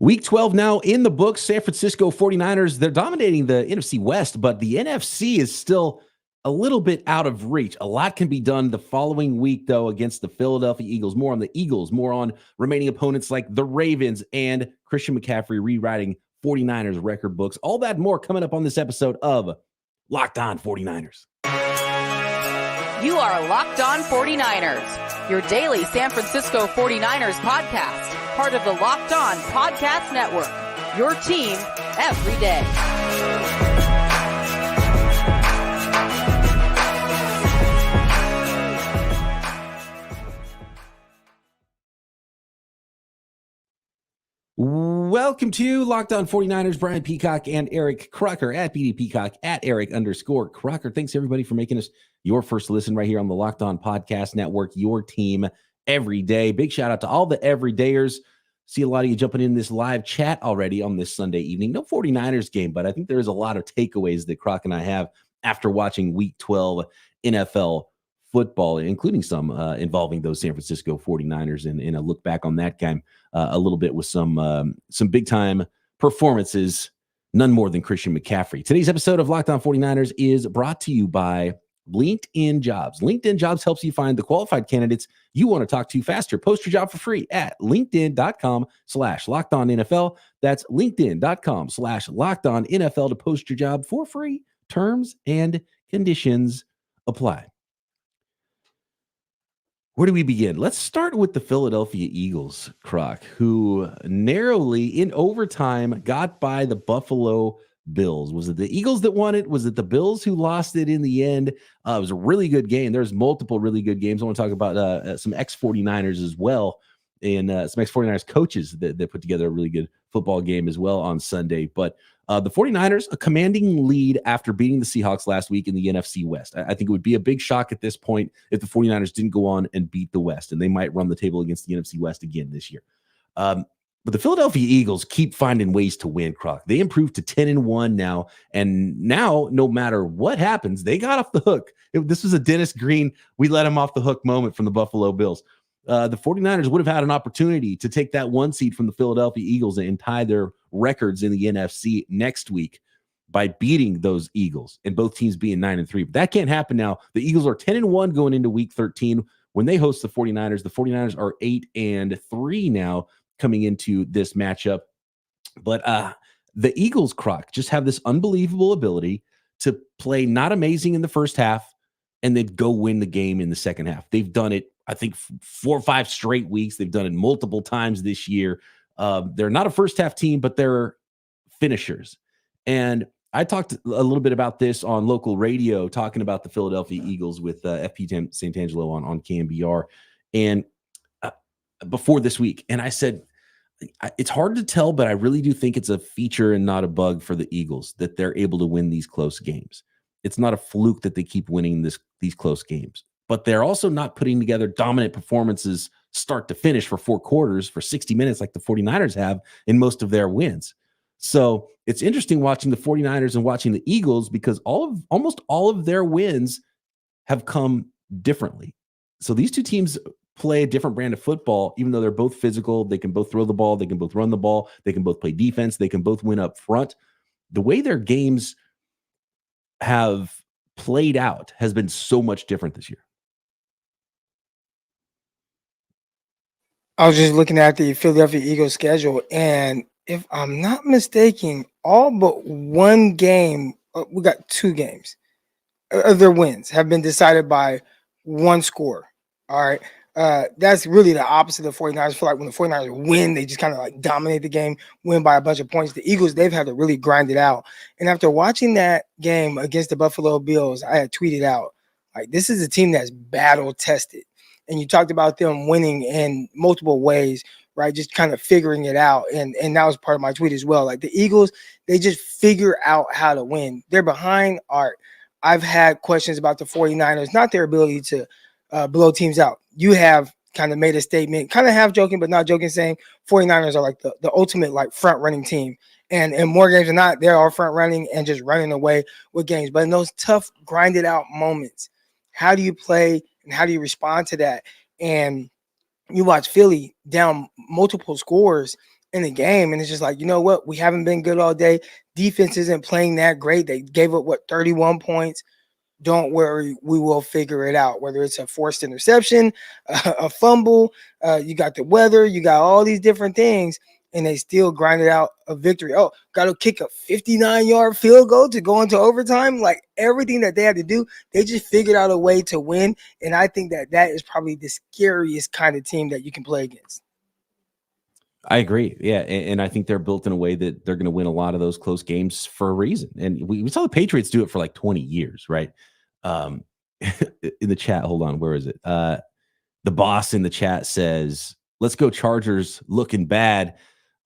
Week 12 now in the books. San Francisco 49ers, they're dominating the NFC West, but the NFC is still a little bit out of reach. A lot can be done the following week, though, against the Philadelphia Eagles. More on the Eagles, more on remaining opponents like the Ravens and Christian McCaffrey rewriting 49ers record books. All that and more coming up on this episode of Locked On 49ers. You are Locked On 49ers, your daily San Francisco 49ers podcast. Part of the Locked On Podcast Network, your team every day. Welcome to Locked On 49ers. Brian Peacock and Eric Crocker at BD Peacock at Eric_Crocker. Thanks everybody for making us your first listen right here on the Locked On Podcast Network, your team every day. Big shout out to all the everydayers. See a lot of you jumping in this live chat already on this Sunday evening. No 49ers game, but I think there's a lot of takeaways that Croc and I have after watching Week 12 NFL football, including some involving those San Francisco 49ers, and a look back on that game a little bit with some big-time performances, none more than Christian McCaffrey. Today's episode of Locked On 49ers is brought to you by LinkedIn Jobs. LinkedIn Jobs helps you find the qualified candidates you want to talk to faster. Post your job for free at linkedin.com/LockedOnNFL. That's linkedin.com/LockedOnNFL to post your job for free. Terms and conditions apply. Where do we begin? Let's start with the Philadelphia Eagles, Croc, who narrowly in overtime got by the Buffalo Bills. Was it the Eagles that won it? Was it the Bills who lost it in the end? It was a really good game. There's multiple really good games. I want to talk about some ex-49ers as well, and some ex-49ers coaches that put together a really good football game as well on Sunday. But the 49ers, a commanding lead after beating the Seahawks last week in the NFC West. I think it would be a big shock at this point if the 49ers didn't go on and beat the West, and they might run the table against the NFC West again this year. But the Philadelphia Eagles keep finding ways to win, Croc. They improved to 10-1 now, and now no matter what happens, they got off the hook. This was a Dennis Green, we let him off the hook moment from the Buffalo Bills. The 49ers would have had an opportunity to take that one seed from the Philadelphia Eagles and tie their records in the NFC next week by beating those Eagles, and both teams being 9-3. But that can't happen now. The Eagles are 10-1 going into week 13 when they host the 49ers. The 49ers are 8-3 now coming into this matchup. But the Eagles, Croc, just have this unbelievable ability to play not amazing in the first half and then go win the game in the second half. They've done it, I think, 4 or 5 straight weeks. They've done it multiple times this year. They're not a first half team, but they're finishers. And I talked a little bit about this on local radio, talking about the Philadelphia Eagles with FP Santangelo on KMBR and before this week. And I said, it's hard to tell, but I really do think it's a feature and not a bug for the Eagles that they're able to win these close games. It's not a fluke that they keep winning these close games, but they're also not putting together dominant performances start to finish for 4 quarters for 60 minutes like the 49ers have in most of their wins. So it's interesting watching the 49ers and watching the Eagles because almost all of their wins have come differently. So these two teams play a different brand of football, even though they're both physical. They can both throw the ball. They can both run the ball. They can both play defense. They can both win up front. The way their games have played out has been so much different this year. I was just looking at the Philadelphia Eagles schedule, and if I'm not mistaken, all but one game, we got 2 games of their wins have been decided by 1 score. All right. That's really the opposite of the 49ers. I feel like when the 49ers win, they just kind of like dominate the game, win by a bunch of points. The Eagles, they've had to really grind it out. And after watching that game against the Buffalo Bills, I had tweeted out, like, this is a team that's battle tested. And you talked about them winning in multiple ways, right? Just kind of figuring it out. And that was part of my tweet as well. Like the Eagles, they just figure out how to win. They're behind arc. I've had questions about the 49ers, not their ability to blow teams out. You have kind of made a statement, kind of half joking, but not joking, saying 49ers are like the ultimate like front running team. And in more games than not, they are front running and just running away with games. But in those tough, grinded out moments, how do you play and how do you respond to that? And you watch Philly down multiple scores in the game. And it's just like, you know what? We haven't been good all day. Defense isn't playing that great. They gave up, 31 points. Don't worry, we will figure it out. Whether it's a forced interception, a fumble, you got the weather, you got all these different things, and they still grinded out a victory. Oh, got to kick a 59-yard field goal to go into overtime. Like everything that they had to do, they just figured out a way to win. And I think that is probably the scariest kind of team that you can play against. I agree. Yeah. And I think they're built in a way that they're going to win a lot of those close games for a reason. And we saw the Patriots do it for like 20 years, right? In the chat, hold on, where is it? The boss in the chat says, let's go Chargers, looking bad.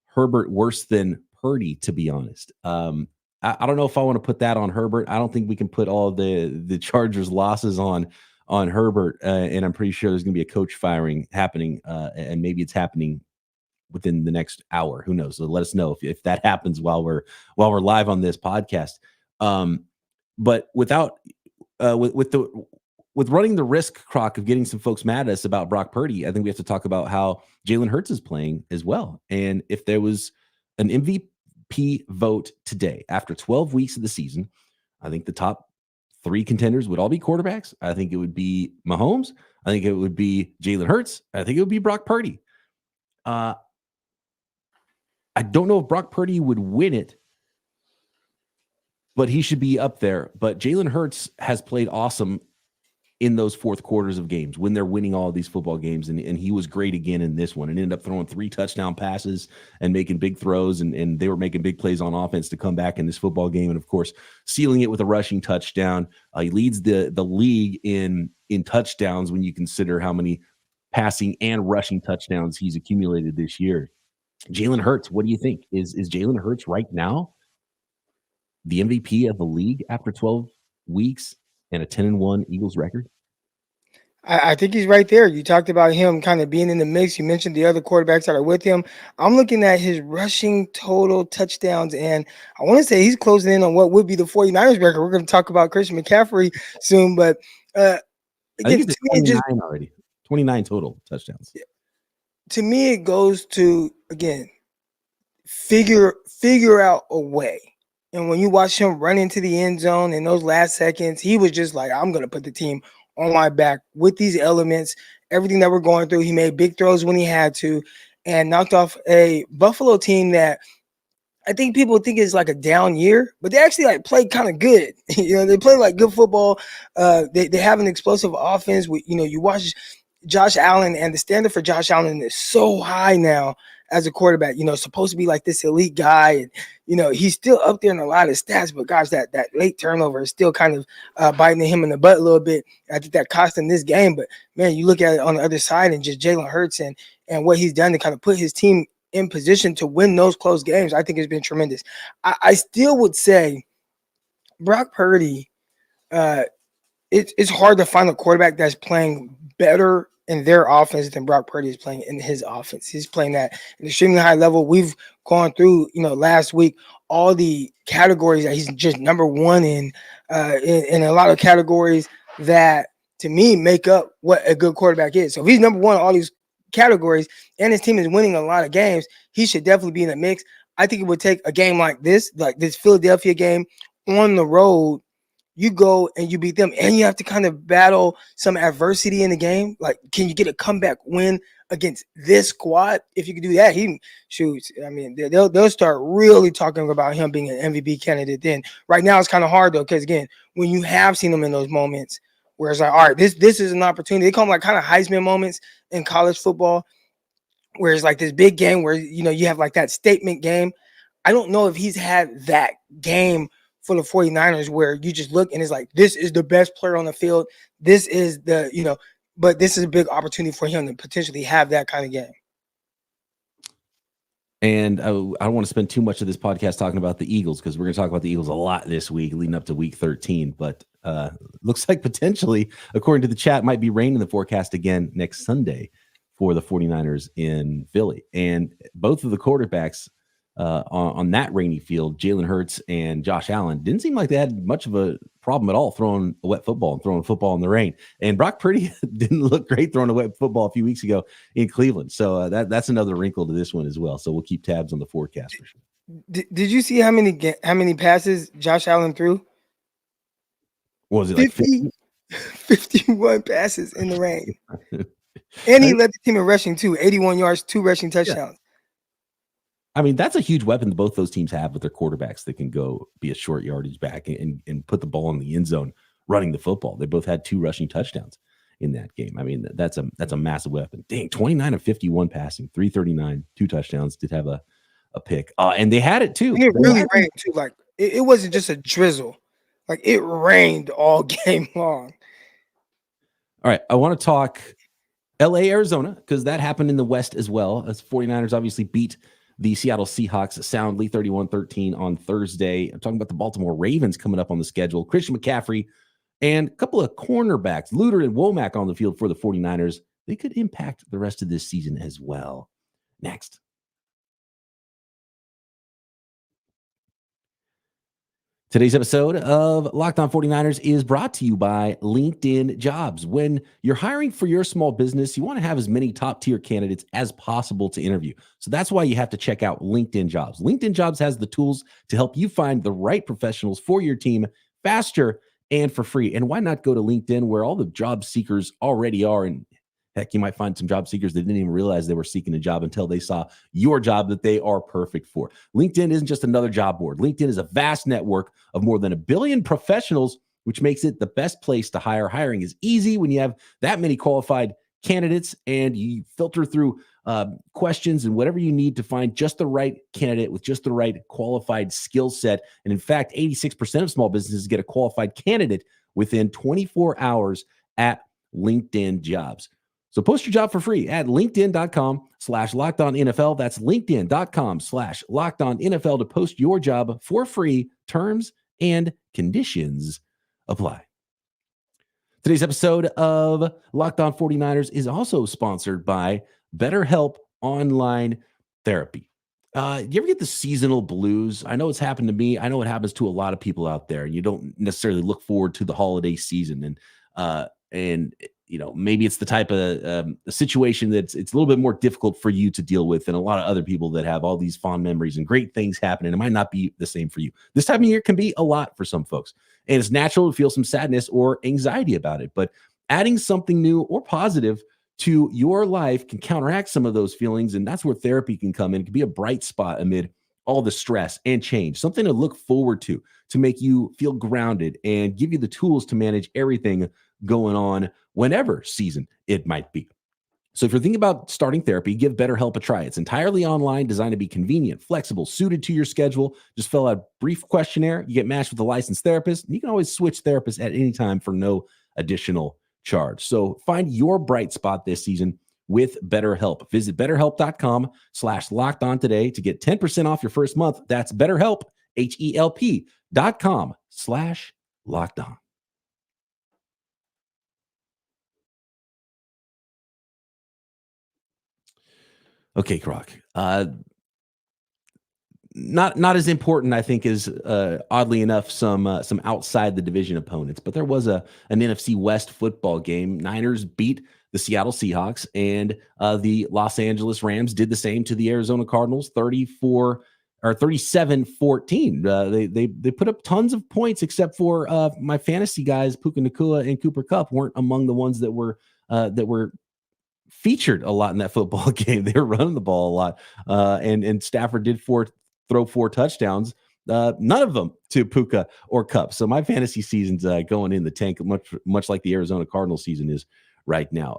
Herbert worse than Purdy, to be honest. I don't know if I want to put that on Herbert. I don't think we can put all the Chargers losses on Herbert. And I'm pretty sure there's going to be a coach firing happening, and maybe it's happening within the next hour. Who knows? So let us know if that happens while we're live on this podcast. But without with running the risk, Croc, of getting some folks mad at us about Brock Purdy, I think we have to talk about how Jalen Hurts is playing as well. And if there was an MVP vote today after 12 weeks of the season, I think the top 3 contenders would all be quarterbacks. I think it would be Mahomes. I think it would be Jalen Hurts. I think it would be Brock Purdy. I don't know if Brock Purdy would win it, but he should be up there. But Jalen Hurts has played awesome in those fourth quarters of games when they're winning all of these football games. And he was great again in this one and ended up throwing 3 touchdown passes and making big throws. And they were making big plays on offense to come back in this football game. And of course, sealing it with a rushing touchdown. He leads the league in touchdowns when you consider how many passing and rushing touchdowns he's accumulated this year. Jalen Hurts, what do you think? Is Jalen Hurts right now the MVP of the league after 12 weeks and a 10-1 Eagles record? I think he's right there. You talked about him kind of being in the mix. You mentioned the other quarterbacks that are with him. I'm looking at his rushing total touchdowns, and I want to say he's closing in on what would be the 49ers record. We're going to talk about Christian McCaffrey soon, but I think it's 29 already. 29 total touchdowns. To me, it goes to, again, figure out a way. And when you watch him run into the end zone in those last seconds, he was just like, I'm going to put the team on my back with these elements, everything that we're going through. He made big throws when he had to and knocked off a Buffalo team that I think people think is like a down year, but they actually like played kind of good. They play like good football. They have an explosive offense. You watch Josh Allen, and the standard for Josh Allen is so high now as a quarterback, supposed to be like this elite guy. And, he's still up there in a lot of stats, but gosh, that late turnover is still kind of biting him in the butt a little bit. I think that cost him this game, but man, you look at it on the other side and just Jalen Hurts and what he's done to kind of put his team in position to win those close games, I think has been tremendous. I still would say Brock Purdy, it's hard to find a quarterback that's playing better in their offense than Brock Purdy is playing in his offense. He's playing at an extremely high level. We've gone through, last week, all the categories that he's just number one in a lot of categories that, to me, make up what a good quarterback is. So if he's number one in all these categories and his team is winning a lot of games, he should definitely be in the mix. I think it would take a game like this Philadelphia game on the road. You go and you beat them, and you have to kind of battle some adversity in the game. Like, can you get a comeback win against this squad? If you can do that, he shoots. I mean, they'll start really talking about him being an MVP candidate then. Right now, it's kind of hard, though, because, again, when you have seen him in those moments where it's like, all right, this is an opportunity. They call them like kind of Heisman moments in college football, where it's like this big game where, you have like that statement game. I don't know if he's had that game for the 49ers where you just look and it's like, this is the best player on the field. This is but this is a big opportunity for him to potentially have that kind of game. And I don't want to spend too much of this podcast talking about the Eagles, because we're going to talk about the Eagles a lot this week leading up to week 13. But looks like potentially, according to the chat, might be rain in the forecast again next Sunday for the 49ers in Philly. And both of the quarterbacks on that rainy field, Jalen Hurts and Josh Allen didn't seem like they had much of a problem at all throwing a wet football and throwing a football in the rain. And Brock Purdy didn't look great throwing a wet football a few weeks ago in Cleveland. So that's another wrinkle to this one as well. So we'll keep tabs on the forecast for sure. Did you see how many passes Josh Allen threw? What was it, like 51 passes in the rain? And he led the team in rushing too, 81 yards, 2 rushing touchdowns. Yeah. I mean, that's a huge weapon that both those teams have with their quarterbacks that can go be a short yardage back and put the ball in the end zone running the football. They both had 2 rushing touchdowns in that game. I mean, that's a massive weapon. Dang, 29 of 51 passing, 339, 2 touchdowns, did have a pick. And they had it too. And it really rained too. Like it wasn't just a drizzle. Like it rained all game long. All right, I want to talk LA, Arizona, because that happened in the West as well. As 49ers obviously beat the Seattle Seahawks soundly 31-13 on Thursday. I'm talking about the Baltimore Ravens coming up on the schedule. Christian McCaffrey and a couple of cornerbacks, Luter and Womack, on the field for the 49ers. They could impact the rest of this season as well. Next. Today's episode of Locked On 49ers is brought to you by LinkedIn Jobs. When you're hiring for your small business, you want to have as many top-tier candidates as possible to interview. So that's why you have to check out LinkedIn Jobs. LinkedIn Jobs has the tools to help you find the right professionals for your team faster and for free. And why not go to LinkedIn, where all the job seekers already are? And heck, you might find some job seekers that didn't even realize they were seeking a job until they saw your job that they are perfect for. LinkedIn isn't just another job board. LinkedIn is a vast network of more than 1 billion professionals, which makes it the best place to hire. Hiring is easy when you have that many qualified candidates, and you filter through questions and whatever you need to find just the right candidate with just the right qualified skill set. And in fact, 86% of small businesses get a qualified candidate within 24 hours at LinkedIn Jobs. So post your job for free at linkedin.com/LockedOnNFL. That's linkedin.com/LockedOnNFL to post your job for free. Terms and conditions apply. Today's episode of Locked On 49ers is also sponsored by BetterHelp Online Therapy. You ever get the seasonal blues? I know it's happened to me. I know it happens to a lot of people out there, and you don't necessarily look forward to the holiday season. And you know, maybe it's the type of a situation that's it's a little bit more difficult for you to deal with than a lot of other people that have all these fond memories and great things happening. It might not be the same for you. This time of year can be a lot for some folks, and it's natural to feel some sadness or anxiety about it. But adding something new or positive to your life can counteract some of those feelings, and that's where therapy can come in. It can be a bright spot amid all the stress and change, something to look forward to make you feel grounded and give you the tools to manage everything going on whenever season it might be. So if you're thinking about starting therapy, give BetterHelp a try. It's entirely online, designed to be convenient, flexible, suited to your schedule. Just fill out a brief questionnaire. You get matched with a licensed therapist. And you can always switch therapists at any time for no additional charge. So find your bright spot this season with BetterHelp. Visit BetterHelp.com/LockedOn today to get 10% off your first month. That's BetterHelp, HELP.com/LockedOn. Okay, Croc. Not as important, I think, as oddly enough some outside the division opponents. But there was an NFC West football game. Niners beat the Seattle Seahawks, and the Los Angeles Rams did the same to the Arizona Cardinals, 37-14. They put up tons of points, except for my fantasy guys, Puka Nacua and Cooper Kupp, weren't among the ones that were featured a lot in that football game. They were running the ball a lot, and Stafford did throw 4 touchdowns, none of them to Puka or Kupp. So my fantasy season's going in the tank, much like the Arizona Cardinals season is right now.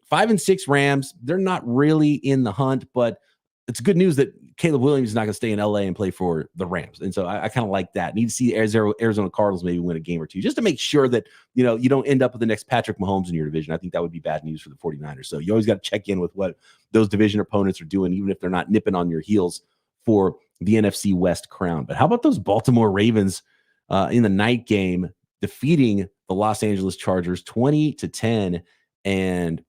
5-6 Rams, they're not really in the hunt, but it's good news that Caleb Williams is not going to stay in LA and play for the Rams. And so I kind of like that. Need to see Arizona Cardinals maybe win a game or two, just to make sure that, you know, you don't end up with the next Patrick Mahomes in your division. I think that would be bad news for the 49ers. So you always got to check in with what those division opponents are doing, even if they're not nipping on your heels for the NFC West crown. But how about those Baltimore Ravens in the night game defeating the Los Angeles Chargers 20-10? And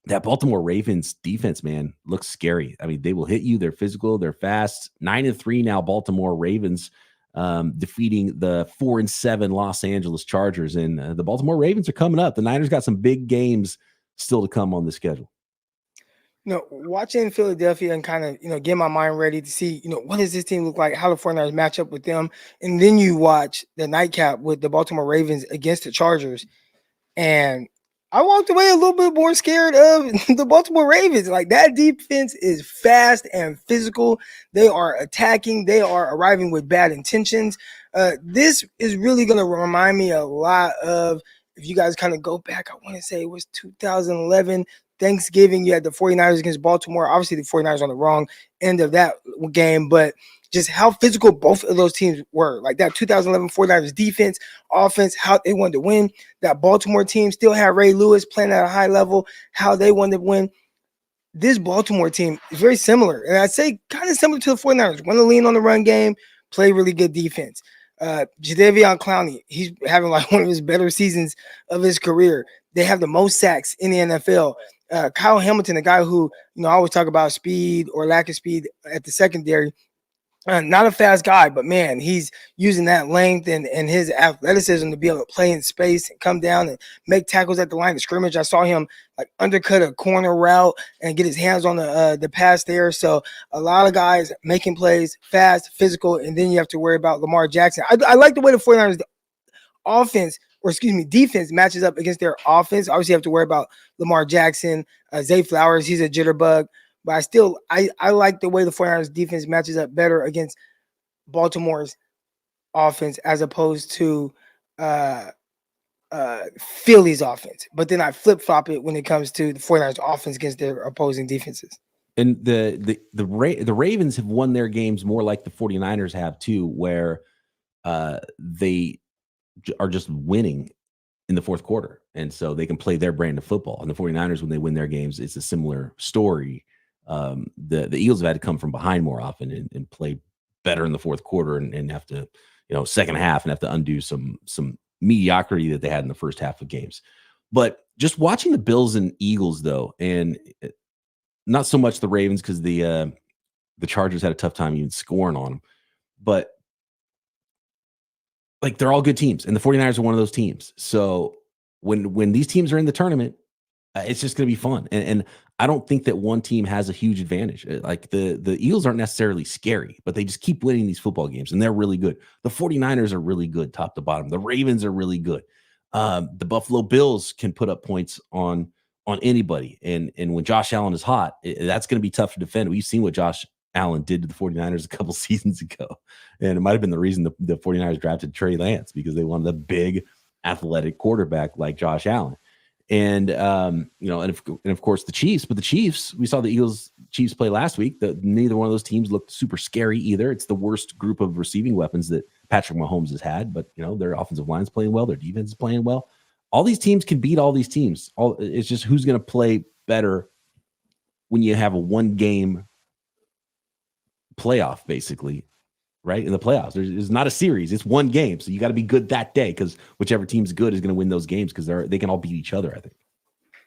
that Baltimore Ravens defense, man, looks scary. I mean, they will hit you. They're physical. They're fast. 9-3 now, Baltimore Ravens defeating the 4-7 Los Angeles Chargers. And the Baltimore Ravens are coming up. The Niners got some big games still to come on the schedule. Watching Philadelphia and kind of, get my mind ready to see, what does this team look like? How the 49ers match up with them. And then you watch the nightcap with the Baltimore Ravens against the Chargers. And I walked away a little bit more scared of the Baltimore Ravens. Like, that defense is fast and physical. They are attacking. They are arriving with bad intentions. This is really going to remind me a lot of, if you guys kind of go back, I want to say it was 2011 Thanksgiving. You had the 49ers against Baltimore. Obviously, the 49ers on the wrong end of that game, but just how physical both of those teams were. Like, that 2011 49ers defense, offense, how they wanted to win. That Baltimore team still had Ray Lewis playing at a high level, how they wanted to win. This Baltimore team is very similar, and I'd say kind of similar to the 49ers. Want to lean on the run game, play really good defense. Jadeveon Clowney, he's having like one of his better seasons of his career. They have the most sacks in the NFL. Kyle Hamilton, a guy who, I always talk about speed or lack of speed at the secondary. Not a fast guy, but man, he's using that length and his athleticism to be able to play in space and come down and make tackles at the line of scrimmage. I saw him like undercut a corner route and get his hands on the pass there. So a lot of guys making plays, fast, physical, and then you have to worry about Lamar Jackson. I like the way the 49ers defense matches up against their offense. Obviously, you have to worry about Lamar Jackson, Zay Flowers. He's a jitterbug. But I like the way the 49ers defense matches up better against Baltimore's offense as opposed to Philly's offense. But then I flip-flop it when it comes to the 49ers offense against their opposing defenses. And the Ravens have won their games more like the 49ers have too, where they are just winning in the fourth quarter. And so they can play their brand of football. And the 49ers, when they win their games, it's a similar story. The Eagles have had to come from behind more often and play better in the fourth quarter and have to, second half and have to undo some mediocrity that they had in the first half of games. But just watching the Bills and Eagles though, and not so much the Ravens because the Chargers had a tough time even scoring on them, but like they're all good teams and the 49ers are one of those teams. So when these teams are in the tournament, it's just going to be fun. And I don't think that one team has a huge advantage. Like the Eagles aren't necessarily scary, but they just keep winning these football games and they're really good. The 49ers are really good top to bottom. The Ravens are really good. The Buffalo Bills can put up points on anybody. And when Josh Allen is hot, that's going to be tough to defend. We've seen what Josh Allen did to the 49ers a couple seasons ago. And it might have been the reason the 49ers drafted Trey Lance because they wanted a big athletic quarterback like Josh Allen. And and of course the Chiefs, but the Chiefs, we saw the Chiefs play last week. Neither one of those teams looked super scary either. It's the worst group of receiving weapons that Patrick Mahomes has had, but their offensive line's playing well, their defense is playing well. All these teams can beat all these teams. It's just who's going to play better when you have a one game playoff, basically, right? In the playoffs, there's not a series, it's one game, so you got to be good that day because whichever team's good is going to win those games because they can all beat each other, I think.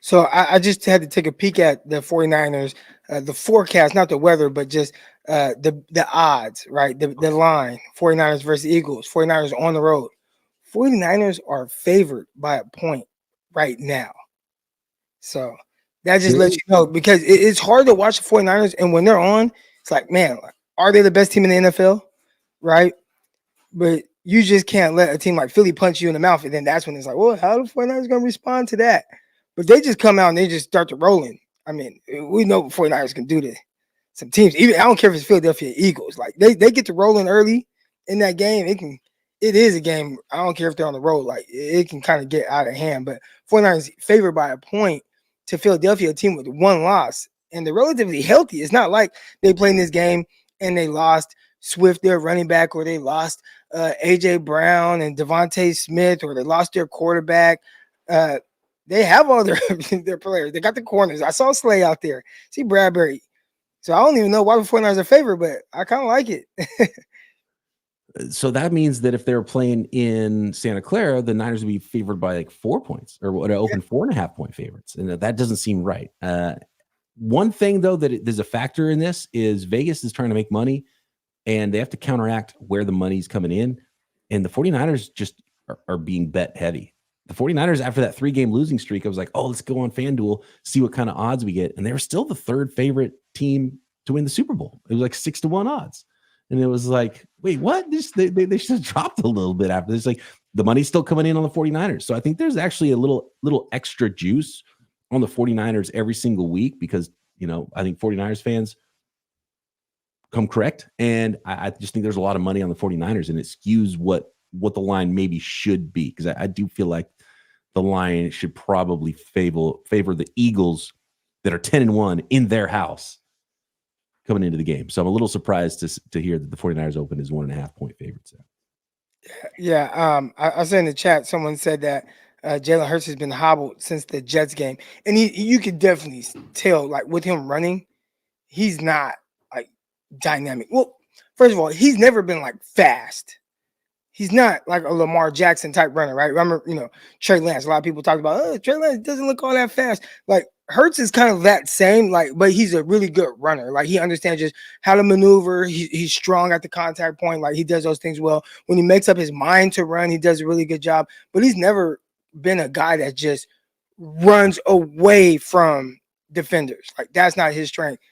So I just had to take a peek at the 49ers, the forecast, not the weather, but just the odds, right? The line, 49ers versus Eagles, 49ers on the road. 49ers are favored by a point right now. So that just lets you know, because it's hard to watch the 49ers, and when they're on, it's like, man, are they the best team in the NFL? Right? But you just can't let a team like Philly punch you in the mouth, and then that's when it's like, well, how the 49ers going to respond to that? But they just come out and they just start to rolling. I mean, we know 49ers can do this. Some teams, even I don't care if it's Philadelphia Eagles, like they get to rolling early in that game. It is a game. I don't care if they're on the road, like it can kind of get out of hand. But 49ers favored by a point to Philadelphia, a team with one loss, and they're relatively healthy. It's not like they played in this game and they lost Swift, their running back, or they lost A.J. Brown and Devontae Smith, or they lost their quarterback. They have all their players. They got the corners. I saw Slay out there. See Bradbury. So I don't even know why the 49ers are favored, but I kind of like it. So that means that if they're playing in Santa Clara, the Niners would be favored by like 4 points, or would open 4.5 point favorites. And that doesn't seem right. One thing, though, there's a factor in this is Vegas is trying to make money, and they have to counteract where the money's coming in. And the 49ers just are being bet heavy. The 49ers, after that 3-game losing streak, I was like, oh, let's go on FanDuel, see what kind of odds we get. And they were still the 3rd favorite team to win the Super Bowl. It was like 6-1 odds. And it was like, wait, what? They should have dropped a little bit after this. Like, the money's still coming in on the 49ers. So I think there's actually a little extra juice on the 49ers every single week because, I think 49ers fans come correct. And I just think there's a lot of money on the 49ers, and it skews what the line maybe should be. Because I do feel like the line should probably favor the Eagles that are 10-1 in their house coming into the game. So I'm a little surprised to hear that the 49ers open is 1.5 point favorites. Yeah. I said in the chat, someone said that Jalen Hurts has been hobbled since the Jets game. And you could definitely tell, like, with him running, he's not like dynamic. Well, first of all, he's never been like fast. He's not like a Lamar Jackson type runner, right? Remember, Trey Lance. A lot of people talk about, Trey Lance doesn't look all that fast. Like, Hurts is kind of that same, but he's a really good runner. Like, he understands just how to maneuver. He's strong at the contact point. Like, he does those things well. When he makes up his mind to run, he does a really good job. But he's never been a guy that just runs away from defenders. Like, that's not his strength.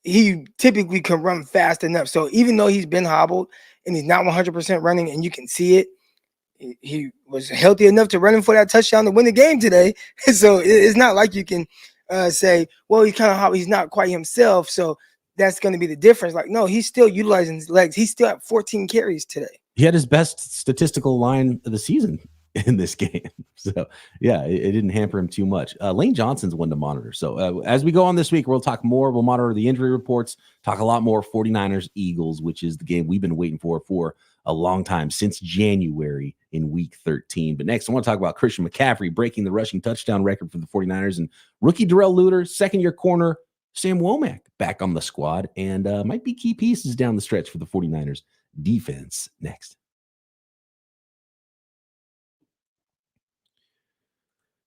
He typically can run fast enough. So even though he's been hobbled and he's not 100% running, and you can see it, he was healthy enough to run in for that touchdown to win the game today. So it's not like you can say, well, he's not quite himself, so that's going to be the difference. Like, no, he's still utilizing his legs. He's still at 14 carries today. He had his best statistical line of the season in this game. So, yeah, it didn't hamper him too much. Lane Johnson's one to monitor. So as we go on this week, we'll talk more. We'll monitor the injury reports, talk a lot more 49ers Eagles, which is the game we've been waiting for a long time, since January in week 13. But next, I want to talk about Christian McCaffrey breaking the rushing touchdown record for the 49ers, and rookie Darrell Luter, second-year corner Sam Womack back on the squad, and might be key pieces down the stretch for the 49ers defense next.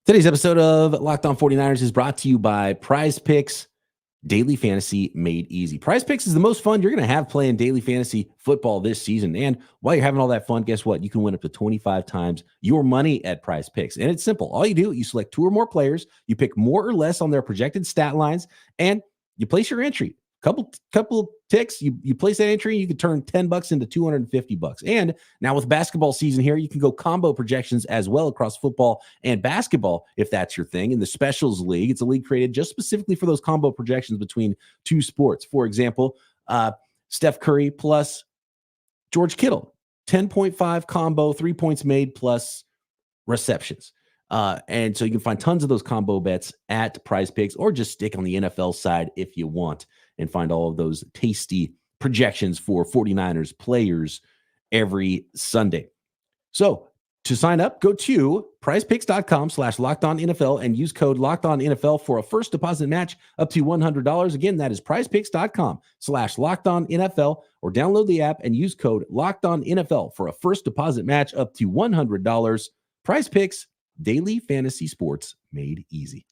Today's episode of Locked On 49ers is brought to you by PrizePicks, daily fantasy made easy. PrizePicks is the most fun you're going to have playing daily fantasy football this season. And while you're having all that fun, guess what? You can win up to 25 times your money at PrizePicks. And it's simple. All you do, you select 2 or more players, you pick more or less on their projected stat lines, and you place your entry. Couple ticks, you place that entry, you can turn $10 into $250. And now with basketball season here, you can go combo projections as well across football and basketball if that's your thing. In the Specials League, it's a league created just specifically for those combo projections between 2 sports. For example, Steph Curry plus George Kittle, 10.5 combo, 3 points made plus receptions. And so you can find tons of those combo bets at PrizePicks, or just stick on the NFL side if you want, and find all of those tasty projections for 49ers players every Sunday. So to sign up, go to prizepicks.com/LockedOnNFL and use code LockedOnNFL for a first deposit match up to $100. Again, that is prizepicks.com/LockedOnNFL, or download the app and use code LockedOnNFL for a first deposit match up to $100. PrizePicks, daily fantasy sports made easy.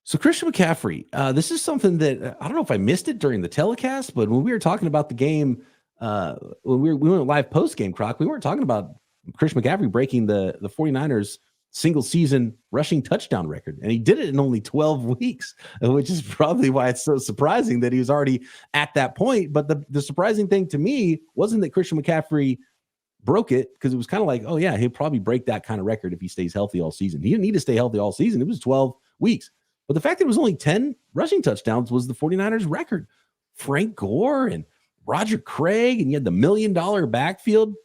So Christian McCaffrey, this is something that I don't know if I missed it during the telecast, but when we were talking about the game, when we went live post-game, Croc, we weren't talking about Christian McCaffrey breaking the 49ers single season rushing touchdown record. And he did it in only 12 weeks, which is probably why it's so surprising that he was already at that point. But the surprising thing to me wasn't that Christian McCaffrey broke it, because it was kind of like, oh yeah, he'll probably break that kind of record if he stays healthy all season. He didn't need to stay healthy all season. It was 12 weeks. But the fact that it was only 10 rushing touchdowns was the 49ers record. Frank Gore and Roger Craig, and you had the $1 million backfield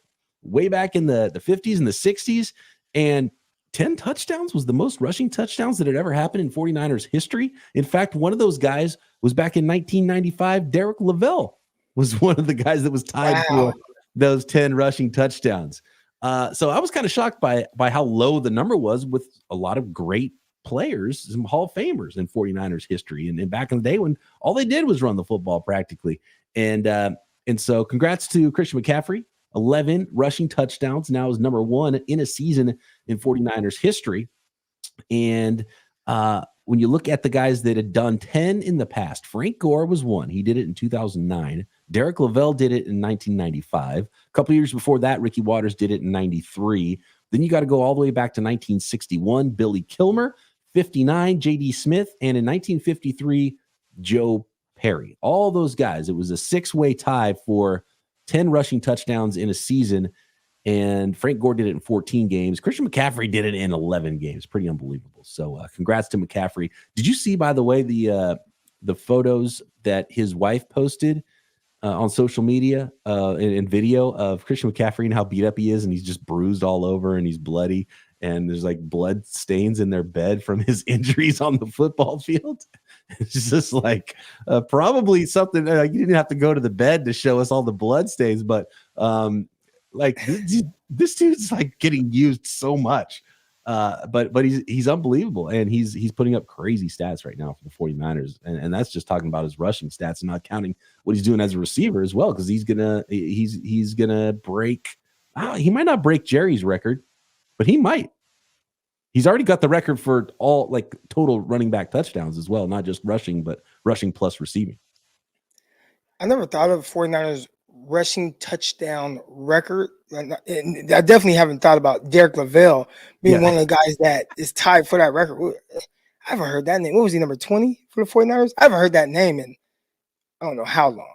way back in the 50s and the 60s. And 10 touchdowns was the most rushing touchdowns that had ever happened in 49ers history. In fact, one of those guys was back in 1995. Derek Lavelle was one of the guys that was tied for those 10 rushing touchdowns. So I was kind of shocked by how low the number was, with a lot of great players, some Hall of Famers in 49ers history. And back in the day when all they did was run the football practically. And so congrats to Christian McCaffrey, 11 rushing touchdowns, now is number one in a season in 49ers history. And when you look at the guys that had done 10 in the past, Frank Gore was one. He did it in 2009. Derek Lavelle did it in 1995. A couple years before that, Ricky Watters did it in 93. Then you got to go all the way back to 1961, Billy Kilmer, 59, J.D. Smith, and in 1953, Joe Perry. All those guys, it was a six-way tie for 10 rushing touchdowns in a season, and Frank Gore did it in 14 games. Christian McCaffrey did it in 11 games. Pretty unbelievable. So congrats to McCaffrey. Did you see, by the way, the photos that his wife posted on social media and video of Christian McCaffrey and how beat up he is, and he's just bruised all over and he's bloody, and there's like blood stains in their bed from his injuries on the football field? It's just like probably something you didn't have to go to the bed to show us all the blood stains, but like this dude's like getting used so much. But he's unbelievable, and he's putting up crazy stats right now for the 49ers, and that's just talking about his rushing stats and not counting what he's doing as a receiver as well, because he's gonna break. He might not break Jerry's record, but he might. He's already got the record for all like total running back touchdowns as well, not just rushing, but rushing plus receiving. I never thought of 49ers rushing touchdown record. And I definitely haven't thought about Derek Lavelle being one of the guys that is tied for that record. I haven't heard that name. What was he, number 20 for the 49ers? I haven't heard that name in I don't know how long.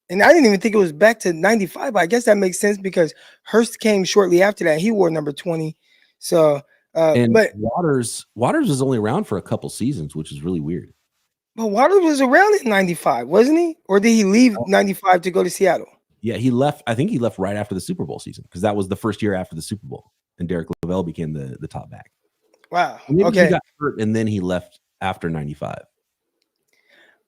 And I didn't even think it was back to 95, but I guess that makes sense because Hurst came shortly after that. He wore number 20. So but Waters was only around for a couple seasons, which is really weird. But Waters was around in 95, wasn't he? Or did he leave 95 to go to Seattle? Yeah, he left. I think he left right after the Super Bowl season, because that was the first year after the Super Bowl, and Derek Lavelle became the top back. Wow. Maybe okay. He got hurt, and then he left after 95.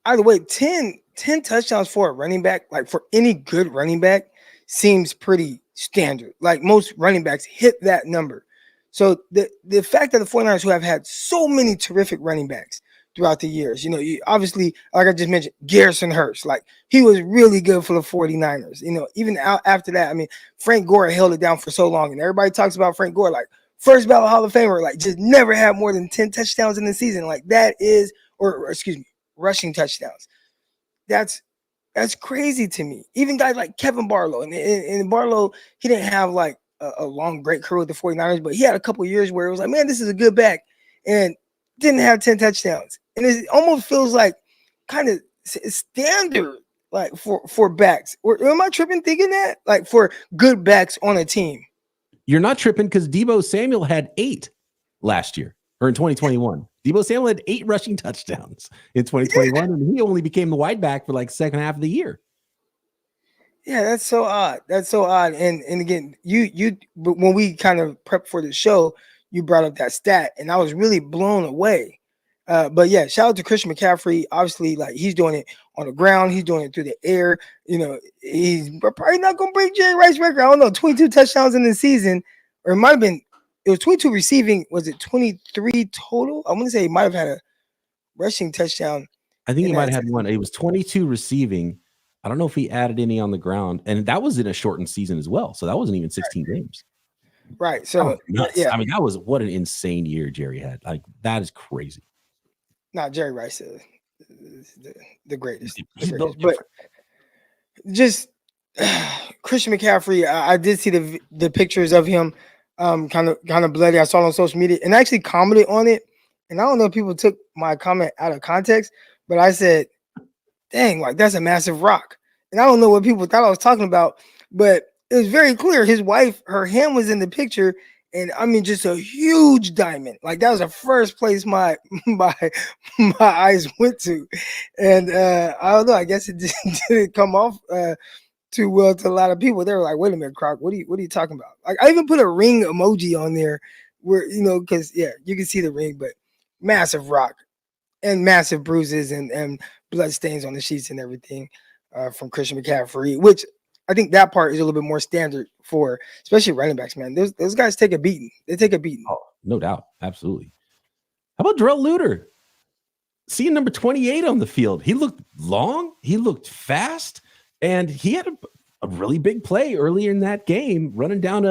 Either way, 10 touchdowns for a running back, like for any good running back, seems pretty standard. Like most running backs hit that number. So the fact that the 49ers, who have had so many terrific running backs throughout the years, you obviously, like I just mentioned, Garrison Hurst, like he was really good for the 49ers. Even after that, I mean, Frank Gore held it down for so long, and everybody talks about Frank Gore, like first ballot Hall of Famer, like just never had more than 10 touchdowns in the season. Like that is, or excuse me, rushing touchdowns. That's crazy to me. Even guys like Kevin Barlow, and Barlow, he didn't have like a long, great career with the 49ers, but he had a couple of years where it was like, man, this is a good back, and didn't have 10 touchdowns. And it almost feels like kind of standard, like for backs. Or am I tripping thinking that? Like for good backs on a team? You're not tripping, because Deebo Samuel had 8 last year, or in 2021. Deebo Samuel had 8 rushing touchdowns in 2021, and he only became the wide back for like second half of the year. Yeah, that's so odd. And again, you but when we kind of prepped for the show, you brought up that stat, and I was really blown away. But yeah, shout out to Christian McCaffrey. Obviously, like he's doing it on the ground, he's doing it through the air. He's probably not gonna break Jerry Rice's record. I don't know, 22 touchdowns in the season, or it might have been. It was 22 receiving. Was it 23 total? I want to say he might have had a rushing touchdown. I think he might have had one. It was 22 receiving. I don't know if he added any on the ground, and that was in a shortened season as well. So that wasn't even 16 games. Right. So yeah, I mean, that was what an insane year Jerry had. Like that is crazy. Not Jerry Rice, the greatest. But just Christian McCaffrey. I did see the pictures of him, kind of bloody. I saw it on social media, and I actually commented on it. And I don't know if people took my comment out of context, but I said, dang, like that's a massive rock. And I don't know what people thought I was talking about, but it was very clear. His wife, her hand was in the picture, and I mean, just a huge diamond. Like that was the first place my eyes went to. And I don't know, I guess it didn't come off too well to a lot of people. They were like, wait a minute, Croc, what are you talking about? Like I even put a ring emoji on there where, because you can see the ring, but massive rock and massive bruises and blood stains on the sheets and everything from Christian McCaffrey, which I think that part is a little bit more standard for especially running backs, man. Those guys take a beating. They take a beating. Oh, no doubt. Absolutely. How about Darrell Luter? Seeing number 28 on the field. He looked long. He looked fast. And he had a really big play earlier in that game, running down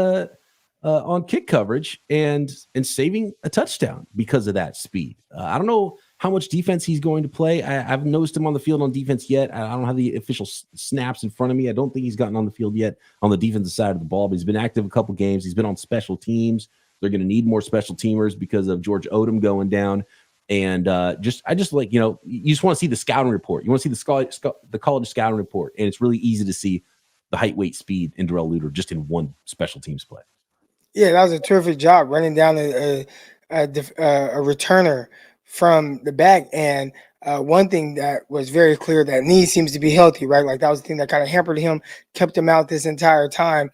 on kick coverage and saving a touchdown because of that speed. I don't know how much defense he's going to play. I haven't noticed him on the field on defense yet. I don't have the official snaps in front of me. I don't think he's gotten on the field yet on the defensive side of the ball, but he's been active a couple games. He's been on special teams. They're going to need more special teamers because of George Odom going down. And I just like, you just want to see the scouting report. You want to see the college scouting report. And it's really easy to see the height, weight, speed in Darrell Luter just in one special teams play. Yeah, that was a terrific job running down a returner from the back. And one thing that was very clear, that knee seems to be healthy, right? Like that was the thing that kind of hampered him, kept him out this entire time.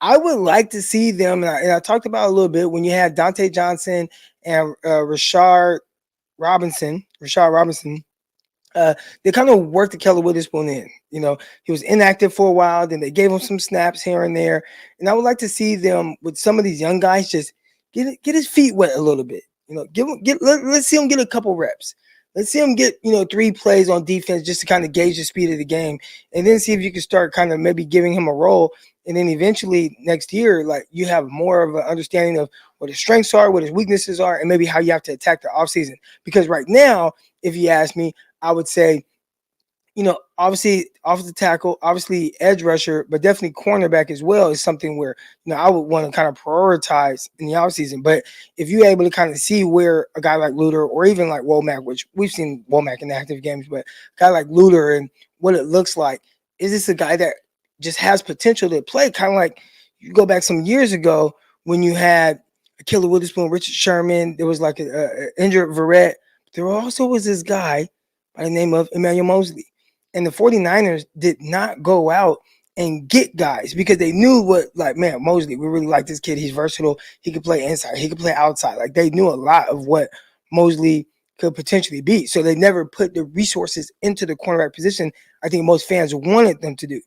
I would like to see them, and I talked about it a little bit, when you had Dante Johnson and Rashard Robinson. They kind of worked the Keller Witherspoon in. He was inactive for a while. Then they gave him some snaps here and there. And I would like to see them with some of these young guys just get his feet wet a little bit. Let's see him get a couple reps. Let's see him get 3 plays on defense just to kind of gauge the speed of the game, and then see if you can start kind of maybe giving him a role. And then eventually next year, like, you have more of an understanding of what his strengths are, what his weaknesses are, and maybe how you have to attack the offseason. Because right now, if you ask me, I would say, obviously offensive tackle, obviously edge rusher, but definitely cornerback as well is something where, I would want to kind of prioritize in the offseason. But if you're able to kind of see where a guy like Luter, or even like Womack, which we've seen Womack in active games, but a guy like Luter and what it looks like, is this a guy that just has potential to play? Kind of like you go back some years ago when you had Keller Witherspoon, Richard Sherman, there was like an injured Verrett. There also was this guy by the name of Emmanuel Mosley. And the 49ers did not go out and get guys because they knew Mosley, we really like this kid. He's versatile. He could play inside. He could play outside. Like, they knew a lot of what Mosley could potentially be. So they never put the resources into the cornerback position I think most fans wanted them to do.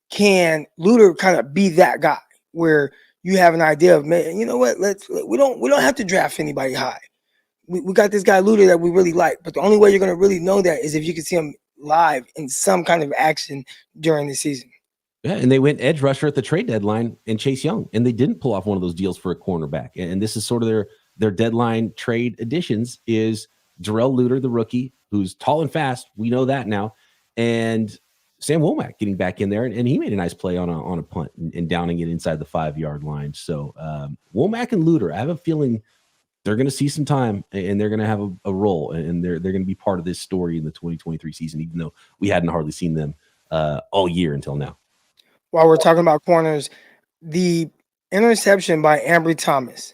Can Luter kind of be that guy where you have an idea of, man, you know what? We don't have to draft anybody high. We got this guy Luter that we really like, but the only way you're going to really know that is if you can see him live in some kind of action during the season. Yeah, and they went edge rusher at the trade deadline and Chase Young, and they didn't pull off one of those deals for a cornerback. And this is sort of their deadline trade additions is Darrell Luter, the rookie, who's tall and fast. We know that now. And Sam Womack getting back in there, and he made a nice play on a punt and downing it inside the 5-yard line. So Womack and Luter, I have a feeling they're going to see some time, and they're going to have a role, and they're going to be part of this story in the 2023 season, even though we hadn't hardly seen them all year until now. While we're talking about corners, the interception by Ambry Thomas,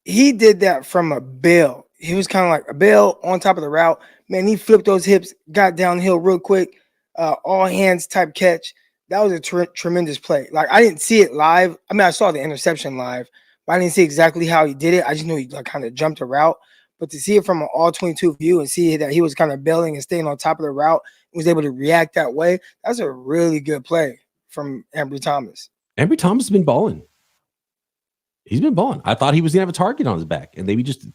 he did that from a bail. He was kind of like a bail on top of the route. Man, he flipped those hips, got downhill real quick, all hands type catch. That was a tremendous play. Like, I didn't see it live. I mean, I saw the interception live, but I didn't see exactly how he did it. I just knew he kind of jumped a route. But to see it from an all-22 view and see that he was kind of bailing and staying on top of the route, was able to react that way, that's a really good play from Ambry Thomas. Ambry Thomas has been balling. He's been balling. I thought he was going to have a target on his back, and maybe just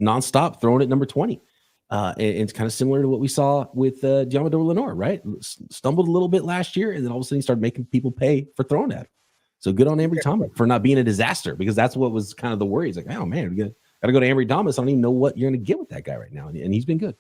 nonstop throwing at number 20. And it's kind of similar to what we saw with Diamador Lenore, right? Stumbled a little bit last year, and then all of a sudden he started making people pay for throwing at him. So good on Ambry Thomas for not being a disaster, because that's what was kind of the worry. It's like, oh man, we got to go to Ambry Thomas. I don't even know what you're going to get with that guy right now, and he's been good.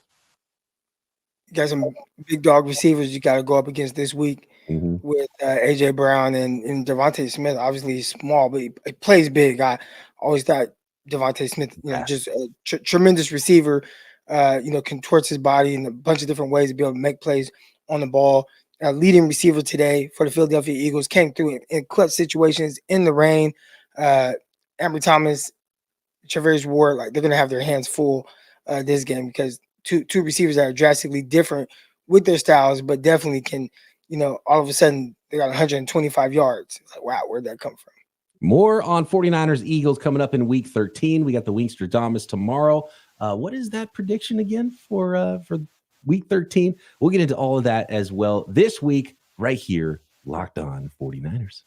You got some big dog receivers you got to go up against this week with A.J. Brown and Devontae Smith. Obviously, he's small, but he plays big. I always thought Devontae Smith, just a tremendous receiver, contorts his body in a bunch of different ways to be able to make plays on the ball. Leading receiver today for the Philadelphia Eagles, came through in clutch situations in the rain. Ambry Thomas, Charvarius Ward, like, they're going to have their hands full this game, because two receivers that are drastically different with their styles, but definitely can, all of a sudden they got 125 yards. It's like, wow, where'd that come from? More on 49ers Eagles coming up in week 13. We got the Wingstradamus tomorrow. What is that prediction again for week 13? We'll get into all of that as well this week right here, Locked On 49ers.